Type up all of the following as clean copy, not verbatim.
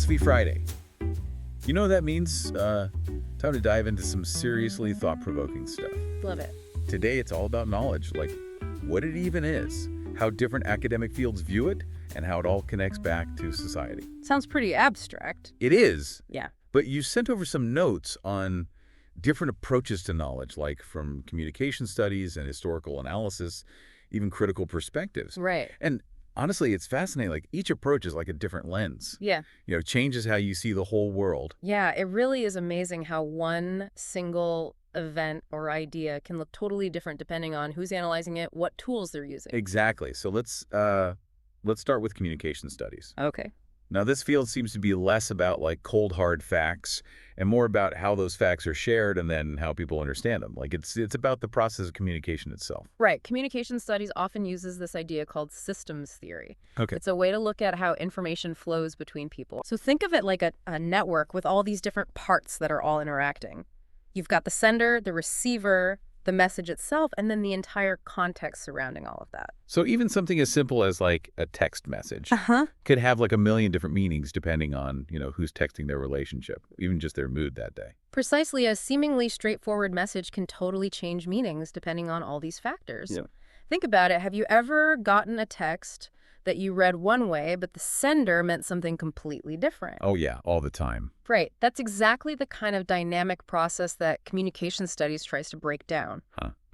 Philosophy Friday. You know what that means? Time to dive into some seriously thought-provoking stuff. Love it. Today, it's all about knowledge, like what it even is, how different academic fields view it, and how it all connects back to society. Sounds pretty abstract. It is. Yeah. But you sent over some notes on different approaches to knowledge, like from communication studies and historical analysis, even critical perspectives. Right. And honestly, it's fascinating. Like each approach is like a different lens. Yeah. Changes how you see the whole world. Yeah, it really is amazing how one single event or idea can look totally different depending on who's analyzing it, what tools they're using. Exactly. So let's start with communication studies. Okay. Now, this field seems to be less about like cold, hard facts and more about how those facts are shared and then how people understand them. Like it's about the process of communication itself. Right. Communication studies often uses this idea called systems theory. Okay. It's a way to look at how information flows between people. So think of it like a network with all these different parts that are all interacting. You've got the sender, the receiver, the message itself, and then the entire context surrounding all of that. So even something as simple as like a text message could have like a million different meanings depending on, who's texting their relationship, even just their mood that day. Precisely, a seemingly straightforward message can totally change meanings depending on all these factors. Yeah. Think about it. Have you ever gotten a text that you read one way, but the sender meant something completely different? Oh, yeah, all the time. Right. That's exactly the kind of dynamic process that communication studies tries to break down.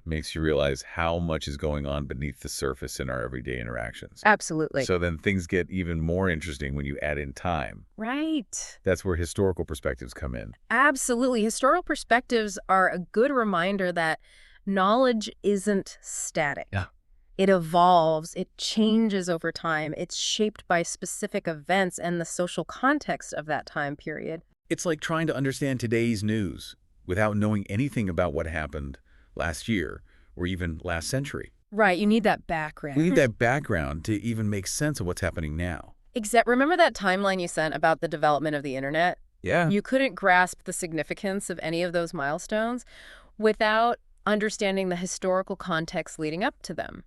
Makes you realize how much is going on beneath the surface in our everyday interactions. Absolutely. So then things get even more interesting when you add in time. Right. That's where historical perspectives come in. Absolutely. Historical perspectives are a good reminder that knowledge isn't static. Yeah. It evolves, it changes over time, it's shaped by specific events and the social context of that time period. It's like trying to understand today's news without knowing anything about what happened last year or even last century. Right, you need that background. We need that background to even make sense of what's happening now. Remember that timeline you sent about the development of the internet? Yeah. You couldn't grasp the significance of any of those milestones without understanding the historical context leading up to them.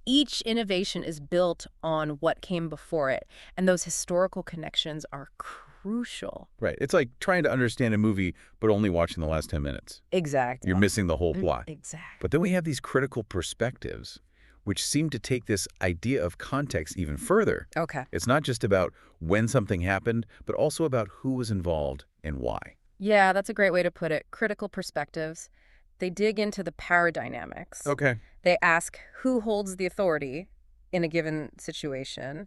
Each innovation is built on what came before it, and those historical connections are crucial. Right. It's like trying to understand a movie, but only watching the last 10 minutes. Exactly. You're missing the whole plot. Exactly. But then we have these critical perspectives, which seem to take this idea of context even further. Okay. It's not just about when something happened, but also about who was involved and why. Yeah, that's a great way to put it. Critical perspectives. They dig into the power dynamics. Okay. They ask who holds the authority in a given situation,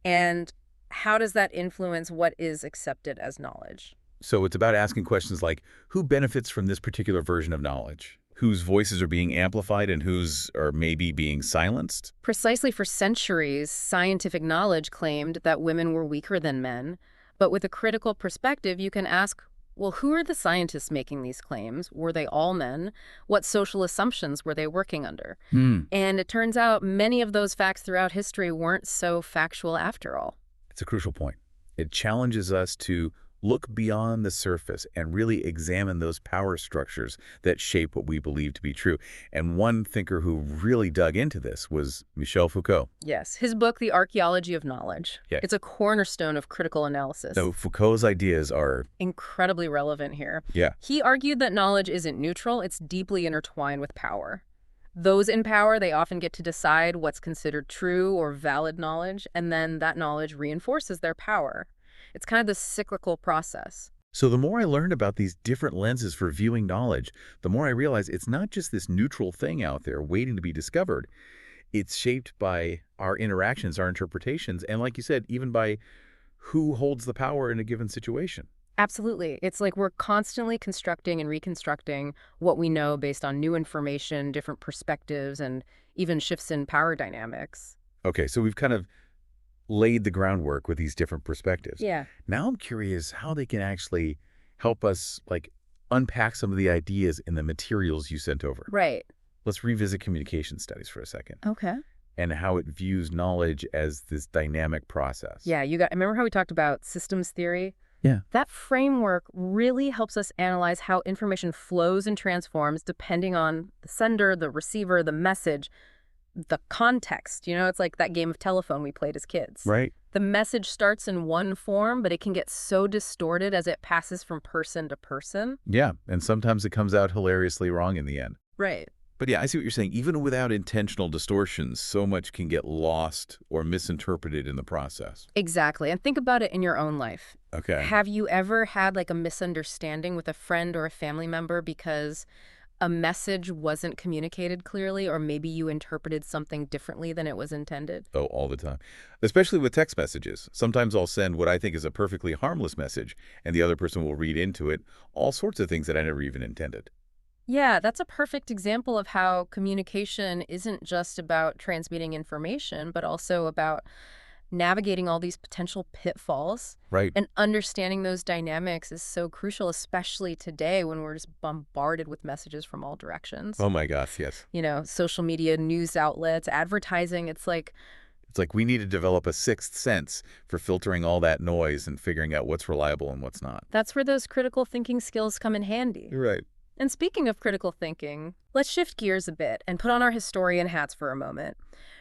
and how does that influence what is accepted as knowledge? So it's about asking questions like, who benefits from this particular version of knowledge? Whose voices are being amplified and whose are maybe being silenced? Precisely. For centuries, scientific knowledge claimed that women were weaker than men. But with a critical perspective, you can ask, well, who are the scientists making these claims? Were they all men? What social assumptions were they working under? And it turns out many of those facts throughout history weren't so factual after all. It's a crucial point. It challenges us to look beyond the surface and really examine those power structures that shape what we believe to be true. And one thinker who really dug into this was Michel Foucault. Yes, his book, The Archaeology of Knowledge. Yeah. It's a cornerstone of critical analysis. So Foucault's ideas are incredibly relevant here. Yeah. He argued that knowledge isn't neutral, it's deeply intertwined with power. Those in power, they often get to decide what's considered true or valid knowledge, and then that knowledge reinforces their power. It's kind of this cyclical process. So the more I learned about these different lenses for viewing knowledge, the more I realized it's not just this neutral thing out there waiting to be discovered. It's shaped by our interactions, our interpretations, and like you said, even by who holds the power in a given situation. Absolutely. It's like we're constantly constructing and reconstructing what we know based on new information, different perspectives, and even shifts in power dynamics. Okay, so we've kind of laid the groundwork with these different perspectives. Yeah. Now I'm curious how they can actually help us unpack some of the ideas in the materials you sent over. Right. Let's revisit communication studies for a second. Okay. And how it views knowledge as this dynamic process. Yeah, remember how we talked about systems theory? Yeah. That framework really helps us analyze how information flows and transforms depending on the sender, the receiver, the message, the context. It's like that game of telephone we played as kids. Right. The message starts in one form, but it can get so distorted as it passes from person to person. Yeah, and sometimes it comes out hilariously wrong in the end. Right. But yeah, I see what you're saying. Even without intentional distortions, so much can get lost or misinterpreted in the process. Exactly. And think about it in your own life. Okay. Have you ever had like a misunderstanding with a friend or a family member because a message wasn't communicated clearly, or maybe you interpreted something differently than it was intended? Oh, all the time. Especially with text messages. Sometimes I'll send what I think is a perfectly harmless message, and the other person will read into it all sorts of things that I never even intended. Yeah, that's a perfect example of how communication isn't just about transmitting information, but also about navigating all these potential pitfalls. Right. And understanding those dynamics is so crucial, especially today when we're just bombarded with messages from all directions. Oh my gosh, yes. Social media, news outlets, advertising. It's like, It's like we need to develop a sixth sense for filtering all that noise and figuring out what's reliable and what's not. that's where those critical thinking skills come in handy. Right. And speaking of critical thinking, let's shift gears a bit and put on our historian hats for a moment.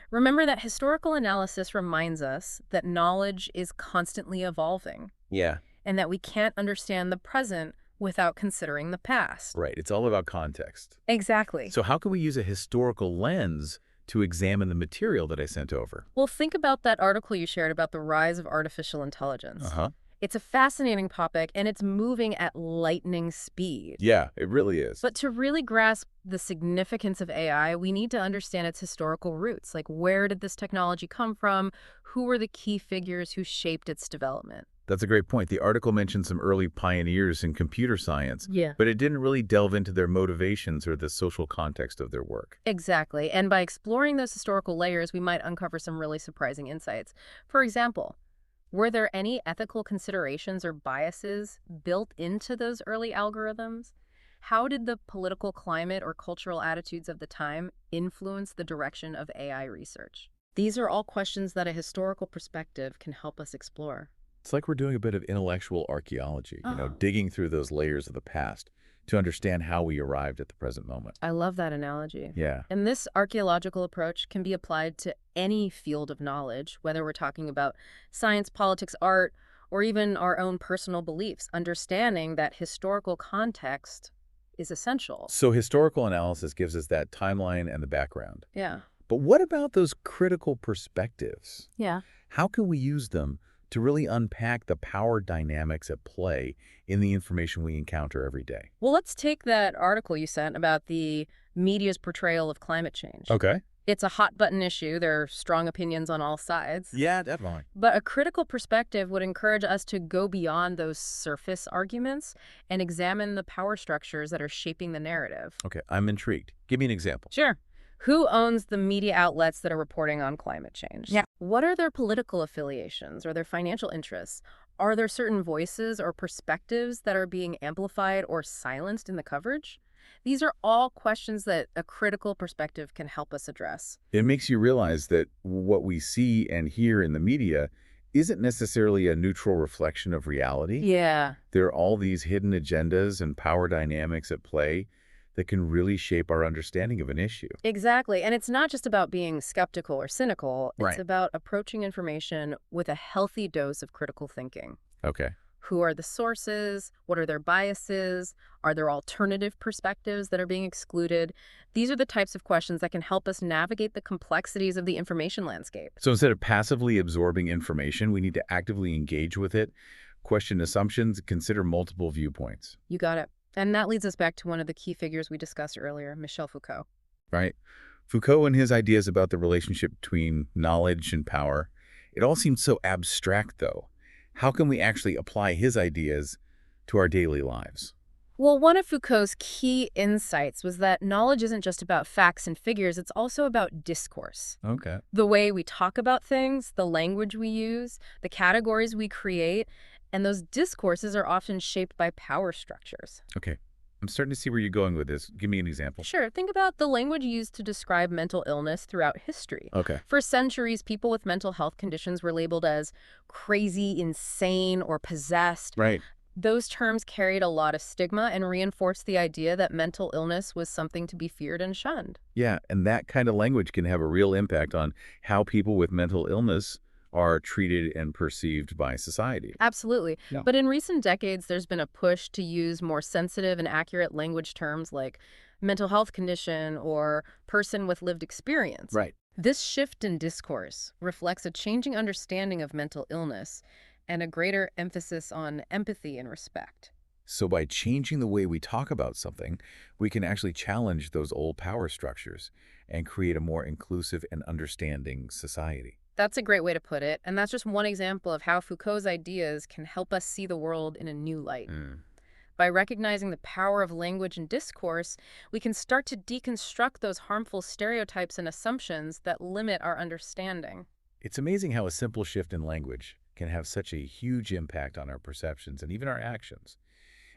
Remember that historical analysis reminds us that knowledge is constantly evolving Yeah. and that we can't understand the present without considering the past. Right. It's all about context. Exactly. So how can we use a historical lens to examine the material that I sent over? Well, think about that article you shared about the rise of artificial intelligence. Uh-huh. It's a fascinating topic, and it's moving at lightning speed. Yeah, it really is. But to really grasp the significance of AI, we need to understand its historical roots. Like, where did this technology come from? Who were the key figures who shaped its development? That's a great point. The article mentioned some early pioneers in computer science, Yeah. but it didn't really delve into their motivations or the social context of their work. Exactly. And by exploring those historical layers, we might uncover some really surprising insights. For example, were there any ethical considerations or biases built into those early algorithms? How did the political climate or cultural attitudes of the time influence the direction of AI research? These are all questions that a historical perspective can help us explore. It's like we're doing a bit of intellectual archaeology, Oh. digging through those layers of the past to understand how we arrived at the present moment. I love that analogy. Yeah. And this archaeological approach can be applied to any field of knowledge, whether we're talking about science, politics, art, or even our own personal beliefs. Understanding that historical context is essential. So historical analysis gives us that timeline and the background. Yeah. But what about those critical perspectives? Yeah. How can we use them to really unpack the power dynamics at play in the information we encounter every day? Well, let's take that article you sent about the media's portrayal of climate change. Okay. It's a hot button issue. There are strong opinions on all sides. Yeah, definitely. But a critical perspective would encourage us to go beyond those surface arguments and examine the power structures that are shaping the narrative. Okay, I'm intrigued. Give me an example. Sure. Who owns the media outlets that are reporting on climate change? Yeah. What are their political affiliations or their financial interests? Are there certain voices or perspectives that are being amplified or silenced in the coverage? These are all questions that a critical perspective can help us address. It makes you realize that what we see and hear in the media isn't necessarily a neutral reflection of reality. Yeah. There are all these hidden agendas and power dynamics at play that can really shape our understanding of an issue. Exactly. And it's not just about being skeptical or cynical. It's Right. about approaching information with a healthy dose of critical thinking. Okay. Who are the sources? What are their biases? Are there alternative perspectives that are being excluded? These are the types of questions that can help us navigate the complexities of the information landscape. So instead of passively absorbing information, we need to actively engage with it, question assumptions, consider multiple viewpoints. You got it. And that leads us back to one of the key figures we discussed earlier, Michel Foucault. Right? Foucault and his ideas about the relationship between knowledge and power, it all seems so abstract, though. How can we actually apply his ideas to our daily lives? Well, one of Foucault's key insights was that knowledge isn't just about facts and figures, it's also about discourse. Okay. The way we talk about things, the language we use, the categories we create, and those discourses are often shaped by power structures. Okay. I'm starting to see where you're going with this. Give me an example. Sure, think about the language used to describe mental illness throughout history. Okay. For centuries, people with mental health conditions were labeled as crazy, insane, or possessed. Right. Those terms carried a lot of stigma and reinforced the idea that mental illness was something to be feared and shunned. Yeah, and that kind of language can have a real impact on how people with mental illness are treated and perceived by society. Absolutely. Yeah. But in recent decades, there's been a push to use more sensitive and accurate language terms like mental health condition or person with lived experience. Right. This shift in discourse reflects a changing understanding of mental illness and a greater emphasis on empathy and respect. So by changing the way we talk about something, we can actually challenge those old power structures and create a more inclusive and understanding society. That's a great way to put it, and that's just one example of how Foucault's ideas can help us see the world in a new light. Mm. By recognizing the power of language and discourse, we can start to deconstruct those harmful stereotypes and assumptions that limit our understanding. It's amazing how a simple shift in language can have such a huge impact on our perceptions and even our actions.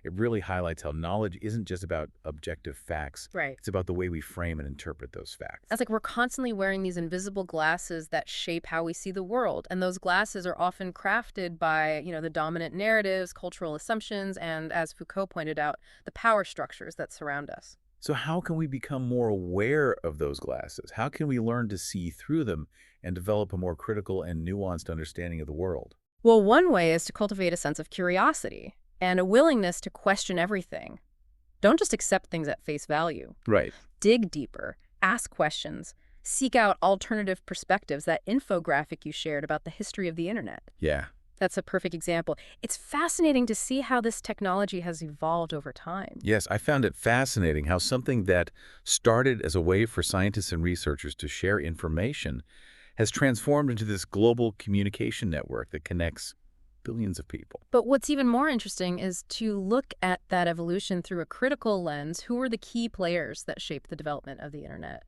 It really highlights how knowledge isn't just about objective facts. Right. It's about the way we frame and interpret those facts. It's like we're constantly wearing these invisible glasses that shape how we see the world, and those glasses are often crafted by, the dominant narratives, cultural assumptions, and, as Foucault pointed out, the power structures that surround us. So how can we become more aware of those glasses? How can we learn to see through them and develop a more critical and nuanced understanding of the world? Well, one way is to cultivate a sense of curiosity and a willingness to question everything. Don't just accept things at face value. Right. Dig deeper, ask questions, seek out alternative perspectives. That infographic you shared about the history of the internet, Yeah. that's a perfect example. It's fascinating to see how this technology has evolved over time. Yes, I found it fascinating how something that started as a way for scientists and researchers to share information has transformed into this global communication network that connects billions of people. But what's even more interesting is to look at that evolution through a critical lens. Who were the key players that shaped the development of the internet?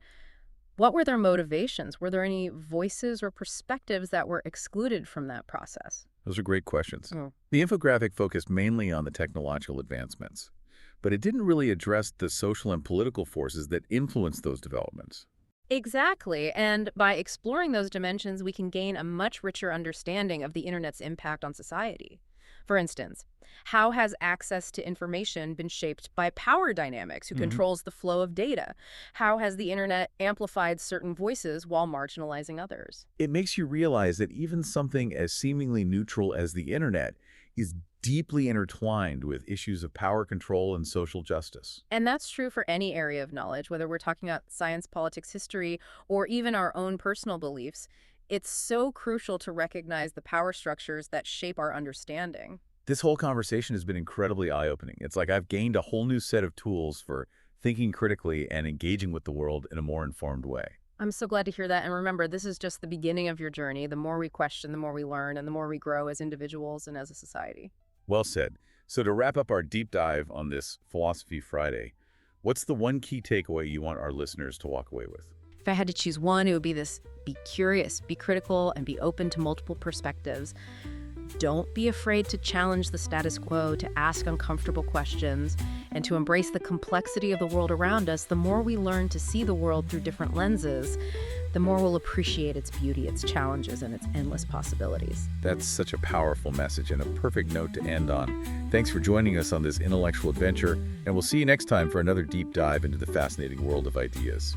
What were their motivations? Were there any voices or perspectives that were excluded from that process? Those are great questions. Mm. The infographic focused mainly on the technological advancements, but it didn't really address the social and political forces that influenced those developments. Exactly. And by exploring those dimensions, we can gain a much richer understanding of the internet's impact on society. For instance, how has access to information been shaped by power dynamics? Who controls the flow of data? How has the internet amplified certain voices while marginalizing others? It makes you realize that even something as seemingly neutral as the internet is deeply intertwined with issues of power control and social justice. And that's true for any area of knowledge, whether we're talking about science, politics, history, or even our own personal beliefs. It's so crucial to recognize the power structures that shape our understanding. This whole conversation has been incredibly eye-opening. It's like I've gained a whole new set of tools for thinking critically and engaging with the world in a more informed way. I'm so glad to hear that. And remember, this is just the beginning of your journey. The more we question, the more we learn, and the more we grow as individuals and as a society. Well said. So to wrap up our deep dive on this Philosophy Friday, what's the one key takeaway you want our listeners to walk away with? If I had to choose one, it would be this: be curious, be critical, and be open to multiple perspectives. Don't be afraid to challenge the status quo, to ask uncomfortable questions, and to embrace the complexity of the world around us. The more we learn to see the world through different lenses, the more we'll appreciate its beauty, its challenges, and its endless possibilities. That's such a powerful message and a perfect note to end on. Thanks for joining us on this intellectual adventure, and we'll see you next time for another deep dive into the fascinating world of ideas.